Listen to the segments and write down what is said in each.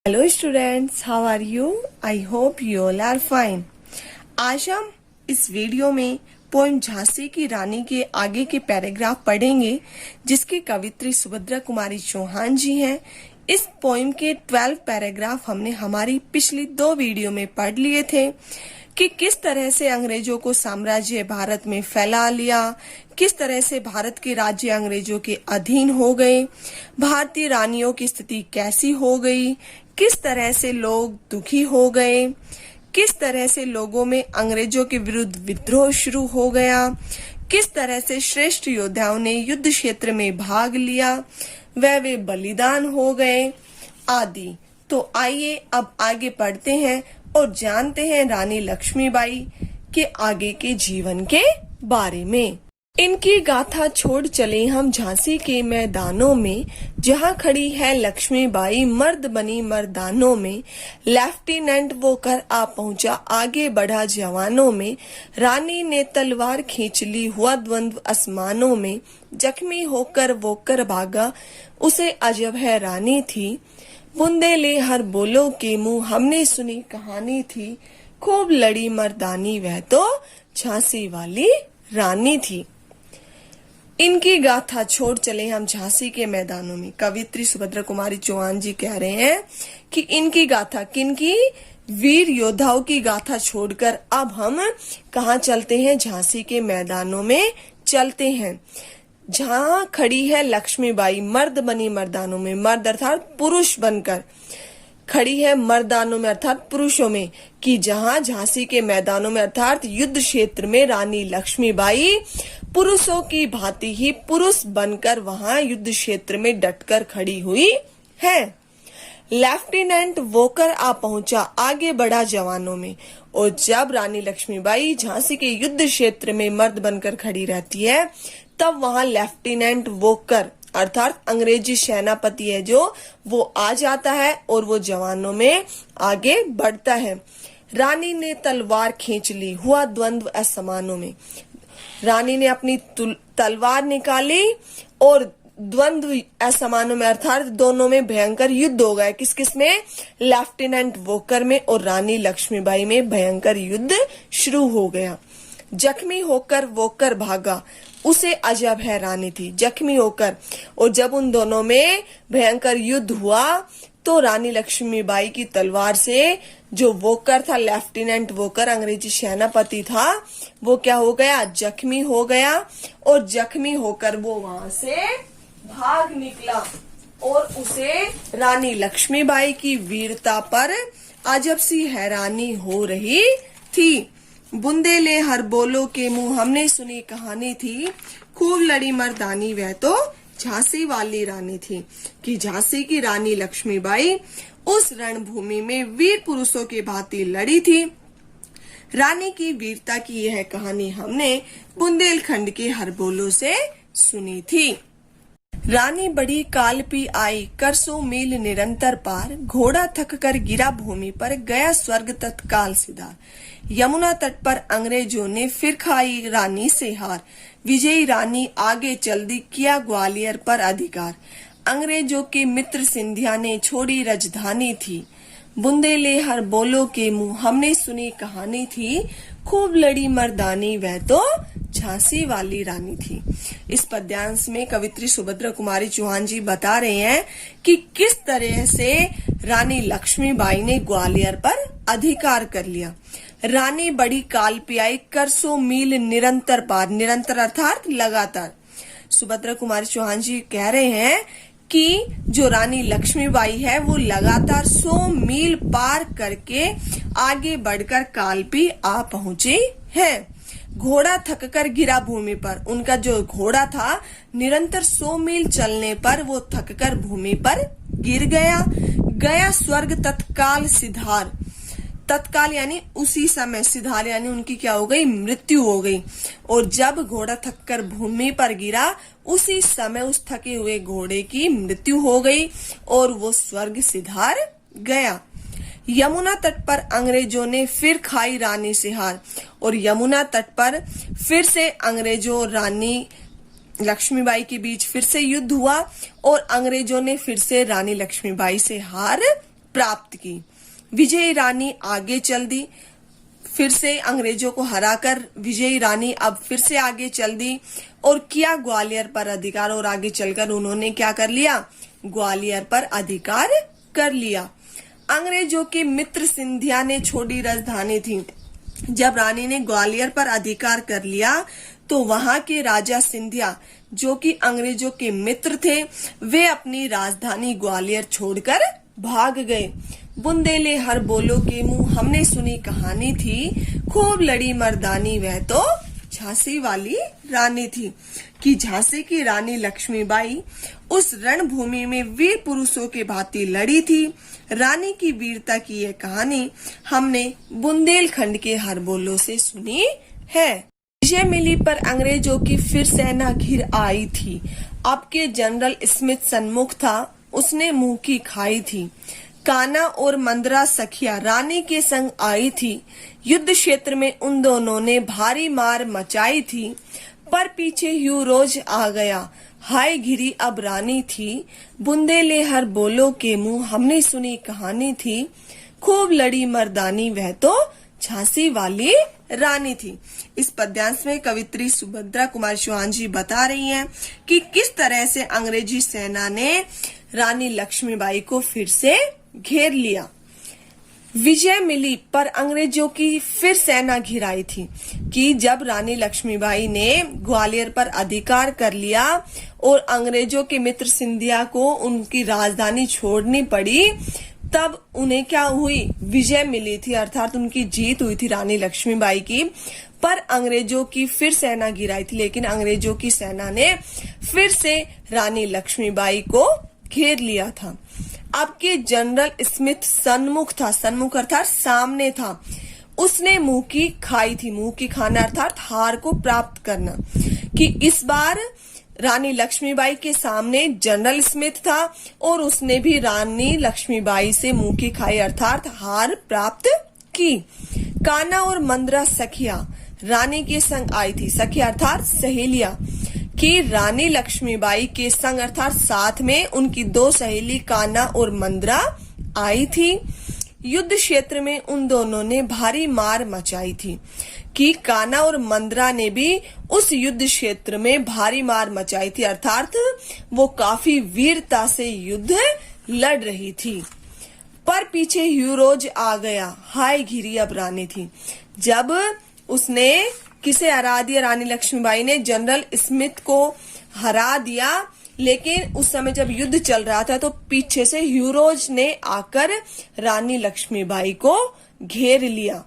Hello students, how are you? I hope you all are fine. आज हम इस video में पोएम झांसी की रानी के आगे के पैराग्राफ पढ़ेंगे, जिसकी कवित्री सुभद्रा कुमारी चौहान जी हैं। इस पोएम के 12 पैराग्राफ हमने हमारी पिछली 2 वीडियो में पढ़ लिए थे कि किस तरह से अंग्रेजों को साम्राज्य भारत में फैला लिया, किस तरह से भारत के राज्य अंग्रेजों के अधीन हो गए, भारतीय रानियों की स्थिति कैसी हो गई, किस तरह से लोग दुखी हो गए, किस तरह से लोगों में अंग्रेजों के विरुद्ध विद्रोह शुरू हो गया, किस तरह से श्रेष्ठ योद्धाओं ने युद्ध क्षेत्र में भाग लिया, वे बलिदान हो गए आदि। तो आइए अब आगे पढ़ते हैं और जानते हैं रानी लक्ष्मीबाई के आगे के जीवन के बारे में। इनकी गाथा छोड़ चले हम झांसी के मैदानों में, जहाँ खड़ी है लक्ष्मीबाई मर्द बनी मर्दानों में। लेफ्टिनेंट वो कर आ पहुंचा, आगे बढ़ा जवानों में। रानी ने तलवार खींच ली, हुआ द्वंद्व आसमानों में। जख्मी होकर वो कर भागा, उसे अजब है रानी थी। बुंदेले हर बोलो के मुंह, हमने सुनी कहानी थी। खूब लड़ी मर्दानी, वह तो झांसी वाली रानी थी। इनकी गाथा छोड़ चले हम झांसी के मैदानों में। कवित्री सुभद्रा कुमारी चौहान जी कह रहे हैं कि इनकी गाथा, किनकी? वीर योद्धाओं की गाथा छोड़कर अब हम कहाँ चलते हैं? झांसी के मैदानों में चलते हैं, जहाँ खड़ी है लक्ष्मीबाई मर्द बनी मर्दानों में। मर्द अर्थात पुरुष बनकर खड़ी है मर्दानों में अर्थात पुरुषों में, कि जहाँ झांसी के मैदानों में अर्थात युद्ध क्षेत्र में रानी लक्ष्मीबाई पुरुषों की भांति ही पुरुष बनकर वहाँ युद्ध क्षेत्र में डटकर खड़ी हुई है। लेफ्टिनेंट वोकर आ पहुंचा, आगे बढ़ा जवानों में। और जब रानी लक्ष्मीबाई झांसी के युद्ध क्षेत्र में मर्द बनकर खड़ी रहती है, तब वहाँ लेफ्टिनेंट वोकर अर्थात अंग्रेजी सेनापति है जो, वो आ जाता है और वो जवानों में आगे बढ़ता है। रानी ने तलवार खींच ली, हुआ द्वंद्व आसमानों में। रानी ने अपनी तलवार निकाली और द्वंद्व आसमानों में अर्थात दोनों में भयंकर युद्ध हो गया। किस किस में? लेफ्टिनेंट वोकर में और रानी लक्ष्मीबाई में भयंकर युद्ध शुरू हो गया। जख्मी होकर वोकर भागा, उसे अजब है रानी थी। जख्मी होकर, और जब उन दोनों में भयंकर युद्ध हुआ तो रानी लक्ष्मीबाई की तलवार से जो वोकर था, लेफ्टिनेंट वोकर अंग्रेजी सेनापति था, वो क्या हो गया? जख्मी हो गया। और जख्मी होकर वो वहां से भाग निकला और उसे रानी लक्ष्मीबाई की वीरता पर अजब सी हैरानी हो रही थी। बुंदेले हर बोलो के मुंह, हमने सुनी कहानी थी। खूब लड़ी मर्दानी, वह तो झांसी वाली रानी थी। कि झांसी की रानी लक्ष्मीबाई उस रणभूमि में वीर पुरुषों की भांति लड़ी थी। रानी की वीरता की यह कहानी हमने बुंदेलखंड के हर बोलो से सुनी थी। रानी बड़ी कालपी आई, कर 100 मील निरंतर पार। घोड़ा थक कर गिरा भूमि पर, गया स्वर्ग तत्काल सिधार। यमुना तट पर अंग्रेजों ने फिर खाई रानी से हार। विजयी रानी आगे चल दी, किया ग्वालियर पर अधिकार। अंग्रेजों के मित्र सिंधिया ने छोड़ी राजधानी थी। बुंदेले हर बोलो के मुंह, हमने सुनी कहानी थी। खूब लड़ी मर्दानी, वह तो झांसी वाली रानी थी। इस पद्यांश में कवित्री सुभद्रा कुमारी चौहान जी बता रहे हैं कि किस तरह से रानी लक्ष्मीबाई ने ग्वालियर पर अधिकार कर लिया। रानी बड़ी काल पे आई, कर 100 मील निरंतर पार। निरंतर अर्थात लगातार। सुभद्रा कुमारी चौहान जी कह रहे हैं कि जो रानी लक्ष्मीबाई है वो लगातार 100 मील पार करके आगे बढ़कर कालपी आ पहुंची है। घोड़ा थककर गिरा भूमि पर, उनका जो घोड़ा था निरंतर 100 मील चलने पर वो थककर भूमि पर गिर गया। गया स्वर्ग तत्काल सिधार। तत्काल यानी उसी समय, सिधार यानी उनकी क्या हो गई? मृत्यु हो गई। और जब घोड़ा थककर भूमि पर गिरा, उसी समय उस थके हुए घोड़े की मृत्यु हो गई और वो स्वर्ग सिधार गया। यमुना तट पर अंग्रेजों ने फिर खाई रानी से हार। और यमुना तट पर फिर से अंग्रेजों और रानी लक्ष्मीबाई के बीच फिर से युद्ध हुआ और अंग्रेजों ने फिर से रानी लक्ष्मीबाई से हार प्राप्त की। विजयी रानी आगे चल दी, फिर से अंग्रेजों को हराकर विजयी रानी अब फिर से आगे चल दी और किया ग्वालियर पर अधिकार। और आगे चलकर उन्होंने क्या कर लिया, ग्वालियर पर अधिकार कर लिया। अंग्रेजों के मित्र सिंधिया ने छोड़ी राजधानी थी। जब रानी ने ग्वालियर पर अधिकार कर लिया तो वहां के राजा सिंधिया, जो कि अंग्रेजों के मित्र थे, वे अपनी राजधानी ग्वालियर छोड़कर भाग गए। बुंदेले हर बोलो के मुंह हमने सुनी कहानी थी, खूब लड़ी मर्दानी वह तो झांसी वाली रानी थी। कि झांसी की रानी लक्ष्मीबाई उस रणभूमि में वीर पुरुषों के भांति लड़ी थी। रानी की वीरता की यह कहानी हमने बुंदेलखंड के हर बोलो से सुनी है। विजय मिली पर अंग्रेजों की फिर सेना घिर आई थी। अब के जनरल स्मिथ सन्मुख था, उसने मुंह की खाई थी। काना और मंदरा सखिया रानी के संग आई थी। युद्ध क्षेत्र में उन दोनों ने भारी मार मचाई थी, पर पीछे ह्यूरोज आ गया। हाय घिरी अब रानी थी, बुंदेले हर बोलो के मुंह हमने सुनी कहानी थी, खूब लड़ी मर्दानी वह तो झांसी वाली रानी थी। इस पद्यांश में कवित्री सुभद्रा कुमार चौहान जी बता रही हैं कि किस तरह से अंग्रेजी सेना ने रानी लक्ष्मीबाई को फिर से घेर लिया। विजय मिली पर अंग्रेजों की फिर सेना घिराई थी। कि जब रानी लक्ष्मीबाई ने ग्वालियर पर अधिकार कर लिया और अंग्रेजों के मित्र सिंधिया को उनकी राजधानी छोड़नी पड़ी, तब उन्हें क्या हुई, विजय मिली थी, अर्थात उनकी जीत हुई थी रानी लक्ष्मीबाई की। पर अंग्रेजों की फिर सेना गिराई थी, लेकिन अंग्रेजों की सेना ने फिर से रानी लक्ष्मीबाई को घेर लिया था। अब के जनरल स्मिथ सन्मुख था, सन्मुख अर्थात सामने था, उसने मुंह की खाई थी। मुंह की खाना अर्थात हार को प्राप्त करना। कि इस बार रानी लक्ष्मीबाई के सामने जनरल स्मिथ था और उसने भी रानी लक्ष्मीबाई से मुंह की खाई अर्थात हार प्राप्त की। काना और मंदरा सखिया रानी के संग आई थी। सखिया अर्थात सहेलिया। कि रानी लक्ष्मीबाई के संग अर्थात साथ में उनकी दो सहेली काना और मंदरा आई थी। युद्ध क्षेत्र में उन दोनों ने भारी मार मचाई थी। कि काना और मंदरा ने भी उस युद्ध क्षेत्र में भारी मार मचाई थी, अर्थात वो काफी वीरता से युद्ध लड़ रही थी। पर पीछे ह्यूरोज आ गया, हाय घिरी अब रानी थी। जब उसने किसे हरा दिया, रानी लक्ष्मीबाई ने जनरल स्मिथ को हरा दिया, लेकिन उस समय जब युद्ध चल रहा था तो पीछे से ह्यूरोज ने आकर रानी लक्ष्मीबाई को घेर लिया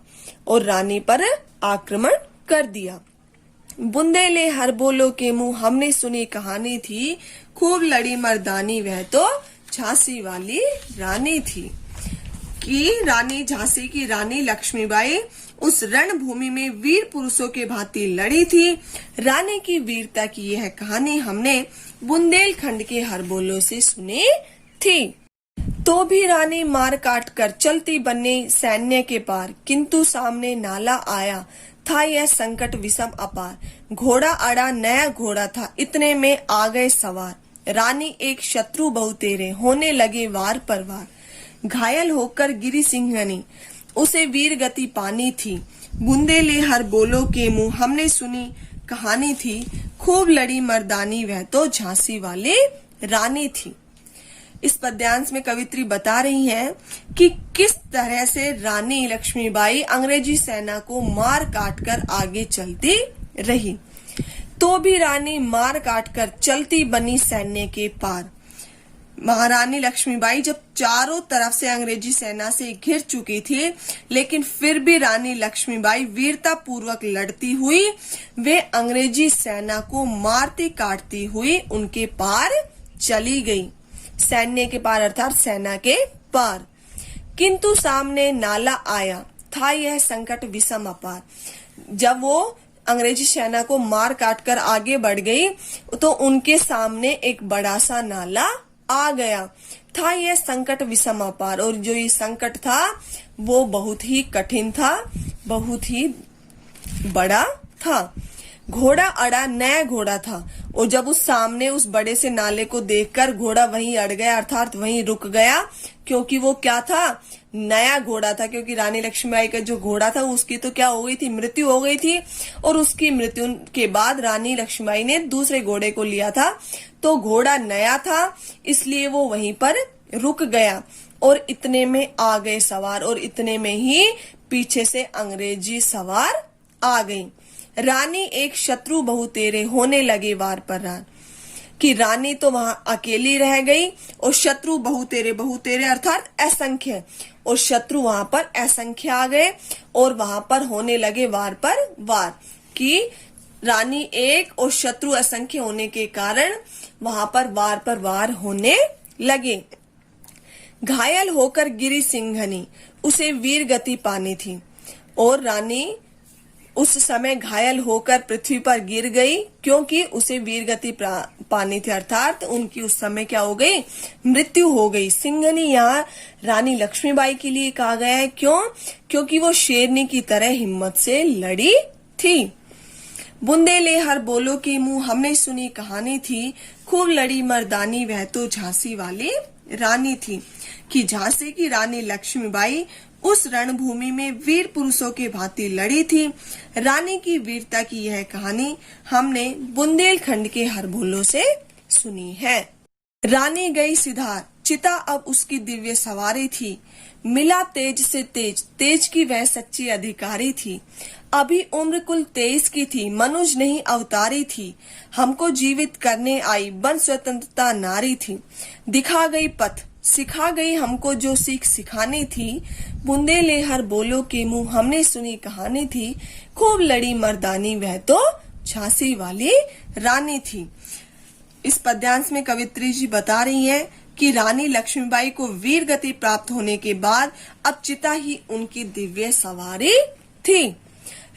और रानी पर आक्रमण कर दिया। बुंदेले हर बोलो के मुंह हमने सुनी कहानी थी, खूब लड़ी मर्दानी वह तो झांसी वाली रानी थी। कि रानी झांसी की रानी लक्ष्मीबाई उस रणभूमि में वीर पुरुषों के भांति लड़ी थी। रानी की वीरता की यह कहानी हमने बुंदेलखंड के हर बोलो से सुनी थी। तो भी रानी मार काट कर चलती बने सैन्य के पार, किंतु सामने नाला आया था यह संकट विषम अपार। घोड़ा अड़ा नया घोड़ा था, इतने में आ गए सवार। रानी एक शत्रु बहु तेरे, होने लगे वार पर वार। घायल होकर गिरी सिंहनी, उसे वीर गति पानी थी। बुंदेले हर बोलो के मुंह हमने सुनी कहानी थी, खूब लड़ी मर्दानी वह तो झांसी वाली रानी थी। इस पद्यांश में कवित्री बता रही हैं कि किस तरह से रानी लक्ष्मीबाई अंग्रेजी सेना को मार काट कर आगे चलती रही। तो भी रानी मार काट कर चलती बनी सैन्य के पार। महारानी लक्ष्मीबाई जब चारों तरफ से अंग्रेजी सेना से घिर चुकी थी, लेकिन फिर भी रानी लक्ष्मीबाई वीरता पूर्वक लड़ती हुई वे अंग्रेजी सेना को मारती काटती हुई उनके पार चली गई। सैन्य के पार अर्थात सेना के पार। किंतु सामने नाला आया था यह संकट विषम अपार। जब वो अंग्रेजी सेना को मार काट कर आगे बढ़ गई तो उनके सामने एक बड़ा सा नाला आ गया था यह संकट विषम अपार। और जो ये संकट था वो बहुत ही कठिन था, बहुत ही बड़ा था। घोड़ा अड़ा नया घोड़ा था और जब उस सामने उस बड़े से नाले को देखकर घोड़ा वहीं अड़ गया, अर्थात वहीं रुक गया, क्योंकि वो क्या था, नया घोड़ा था। क्योंकि रानी लक्ष्मीबाई का जो घोड़ा था उसकी तो क्या हो गई थी, मृत्यु हो गई थी, और उसकी मृत्यु के बाद रानी लक्ष्मीबाई ने दूसरे घोड़े को लिया था, तो घोड़ा नया था, इसलिए वो वहीं पर रुक गया और इतने में आ गए सवार, और इतने में ही पीछे से अंग्रेजी सवार आ गई। रानी एक शत्रु बहु तेरे होने लगे वार पर रार, कि रानी तो वहां अकेली रह गई और शत्रु बहु तेरे अर्थात असंख्य, और शत्रु वहां पर असंख्य आ गए और वहां पर होने लगे वार पर वार, कि रानी एक और शत्रु असंख्य होने के कारण वहां पर वार होने लगे। घायल होकर गिरी सिंघनी, उसे वीर गति पानी थी, और रानी उस समय घायल होकर पृथ्वी पर गिर गई क्योंकि उसे वीर गति पानी थी, अर्थात उनकी उस समय क्या हो गई, मृत्यु हो गई। सिंघनी यहाँ रानी लक्ष्मीबाई के लिए कहा गया है, क्यों, क्योंकि वो शेरनी की तरह हिम्मत से लड़ी थी। बुंदेले हर बोलो के मुंह हमने सुनी कहानी थी, खूब लड़ी मर्दानी वह तो झांसी वाली रानी थी, कि झांसी की रानी लक्ष्मीबाई उस रणभूमि में वीर पुरुषों के भांति लड़ी थी। रानी की वीरता की यह कहानी हमने बुंदेलखंड के हर बोलो से सुनी है। रानी गई सिधार, चिता अब उसकी दिव्य सवारी थी, मिला तेज से तेज, तेज की वह सच्ची अधिकारी थी। अभी उम्र कुल 23 की थी, मनुज नहीं अवतारी थी, हमको जीवित करने आई बन स्वतंत्रता नारी थी। दिखा गई पथ, सिखा गई हमको जो सीख सिखानी थी, बुंदेले हर बोलो के मुंह हमने सुनी कहानी थी, खूब लड़ी मर्दानी वह तो झांसी वाली रानी थी। इस पद्यांश में कवित्री जी बता रही हैं कि रानी लक्ष्मीबाई को वीर गति प्राप्त होने के बाद अब चिता ही उनकी दिव्य सवारी थी।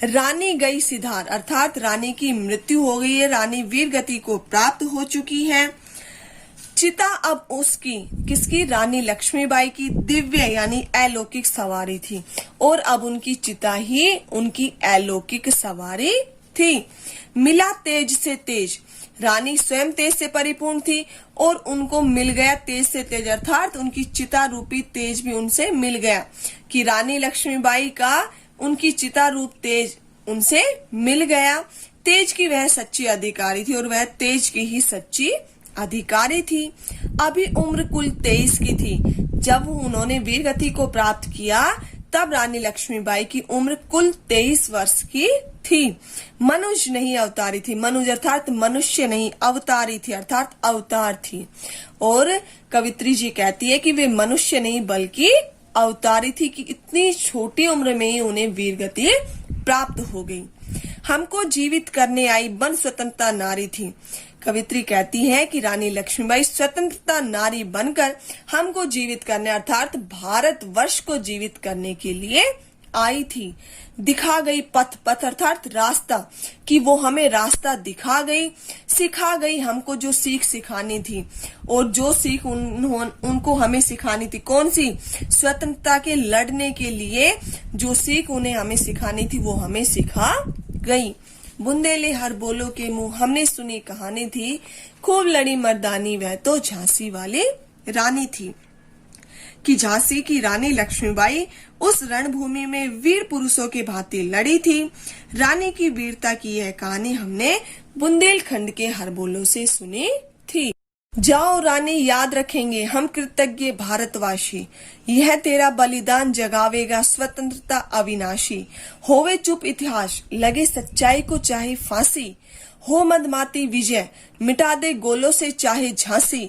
रानी गई सिधार, अर्थात रानी की मृत्यु हो गई है, रानी वीर गति को प्राप्त हो चुकी है। चिता अब उसकी, किसकी, रानी लक्ष्मीबाई की दिव्य यानी अलौकिक सवारी थी, और अब उनकी चिता ही उनकी अलौकिक सवारी थी। मिला तेज से तेज, रानी स्वयं तेज से परिपूर्ण थी और उनको मिल गया तेज से तेज, अर्थात उनकी चिता रूपी तेज भी उनसे मिल गया, कि रानी लक्ष्मीबाई का उनकी चिता रूप तेज उनसे मिल गया। तेज की वह सच्ची अधिकारी थी और वह तेज की ही सच्ची अधिकारी थी। अभी उम्र कुल 23 की थी, जब उन्होंने वीर गति को प्राप्त किया तब रानी लक्ष्मीबाई की उम्र कुल 23 वर्ष की थी। मनुज नहीं अवतारी थी, मनुज अर्थात मनुष्य नहीं, अवतारी थी अर्थात अवतार थी, और कवित्री जी कहती है कि वे मनुष्य नहीं बल्कि अवतारी थी, कि इतनी छोटी उम्र में ही उन्हें वीर गति प्राप्त हो गई। हमको जीवित करने आई बन स्वतंत्रता नारी थी। कवित्री कहती है कि रानी लक्ष्मीबाई स्वतंत्रता नारी बनकर हमको जीवित करने अर्थात भारत वर्ष को जीवित करने के लिए आई थी। दिखा गई पथ, पथ अर्थात रास्ता, कि वो हमें रास्ता दिखा गई। सिखा गई हमको जो सीख सिखानी थी, और जो सीख उनको हमें सिखानी थी कौन सी, स्वतंत्रता के लड़ने के लिए जो सीख उन्हें हमें सिखानी थी वो हमें सिखा गई। बुंदेले हर बोलो के मुंह हमने सुनी कहानी थी, खूब लड़ी मर्दानी वह तो झांसी वाली रानी थी, कि झांसी की रानी लक्ष्मीबाई उस रणभूमि में वीर पुरुषों के भांति लड़ी थी। रानी की वीरता की यह कहानी हमने बुंदेलखंड के हर बोलो से सुनी थी। जाओ रानी याद रखेंगे हम कृतज्ञ भारतवासी, यह तेरा बलिदान जगावेगा स्वतंत्रता अविनाशी। होवे चुप इतिहास, लगे सच्चाई को चाहे फांसी, हो मदमाती विजय, मिटा दे गोलों से चाहे झांसी।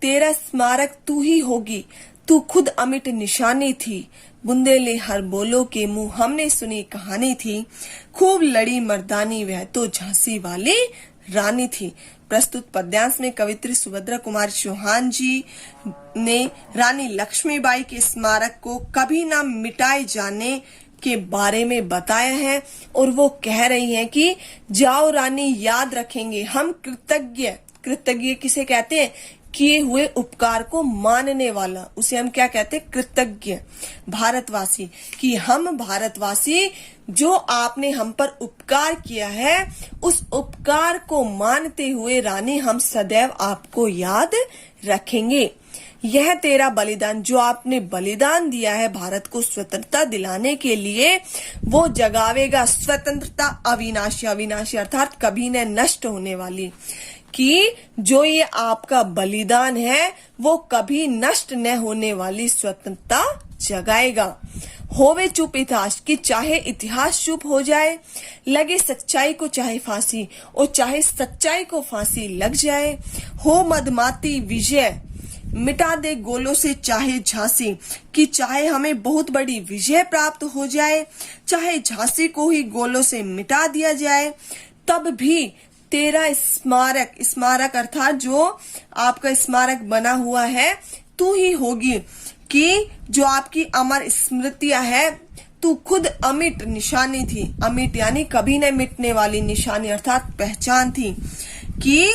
तेरा स्मारक तू ही होगी, तू खुद अमिट निशानी थी। बुंदेले हर बोलो के मुंह हमने सुनी कहानी थी, खूब लड़ी मर्दानी वह तो झांसी वाली रानी थी। प्रस्तुत पद्यांश में कवित्री सुभद्रा कुमार चौहान जी ने रानी लक्ष्मीबाई के स्मारक को कभी न मिटाए जाने के बारे में बताया है, और वो कह रही हैं कि जाओ रानी याद रखेंगे हम कृतज्ञ, कृतज्ञ किसे कहते हैं, किए हुए उपकार को मानने वाला, उसे हम क्या कहते हैं, कृतज्ञ भारतवासी। कि हम भारतवासी जो आपने हम पर उपकार किया है, उस उपकार को मानते हुए रानी हम सदैव आपको याद रखेंगे। यह तेरा बलिदान, जो आपने बलिदान दिया है भारत को स्वतंत्रता दिलाने के लिए, वो जगावेगा स्वतंत्रता अविनाशी। अविनाशी अर्थात कभी न नष्ट होने वाली। कि जो ये आपका बलिदान है वो कभी नष्ट न होने वाली स्वतंत्रता जगाएगा। होवे चुप इतिहास, कि चाहे इतिहास चुप हो जाए, लगे सच्चाई को चाहे फांसी, और चाहे सच्चाई को फांसी लग जाए। हो मदमाती विजय, मिटा दे गोलों से चाहे झांसी, कि चाहे हमें बहुत बड़ी विजय प्राप्त हो जाए, चाहे झांसी को ही गोलों से मिटा दिया जाए, तब भी तेरा स्मारक, स्मारक अर्थात जो आपका स्मारक बना हुआ है, तू ही होगी। कि जो आपकी अमर स्मृतियां है, तू खुद अमिट निशानी थी। अमिट यानी कभी न मिटने वाली निशानी अर्थात पहचान थी। कि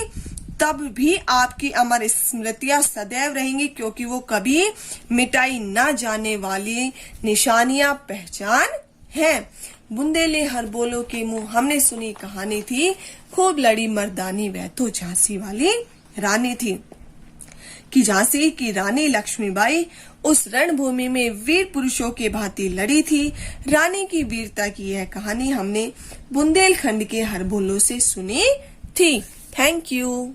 तब भी आपकी अमर स्मृतियां सदैव रहेंगी, क्योंकि वो कभी मिटाई ना जाने वाली निशानियां पहचान है। बुंदेले हर बोलो के मुंह, हमने सुनी कहानी थी, खूब लड़ी मर्दानी वह तो झांसी वाली रानी थी। कि झांसी की रानी लक्ष्मीबाई उस रणभूमि में वीर पुरुषों के भांति लड़ी थी। रानी की वीरता की यह कहानी हमने बुंदेलखंड के हर बोलो से सुनी थी। Thank you.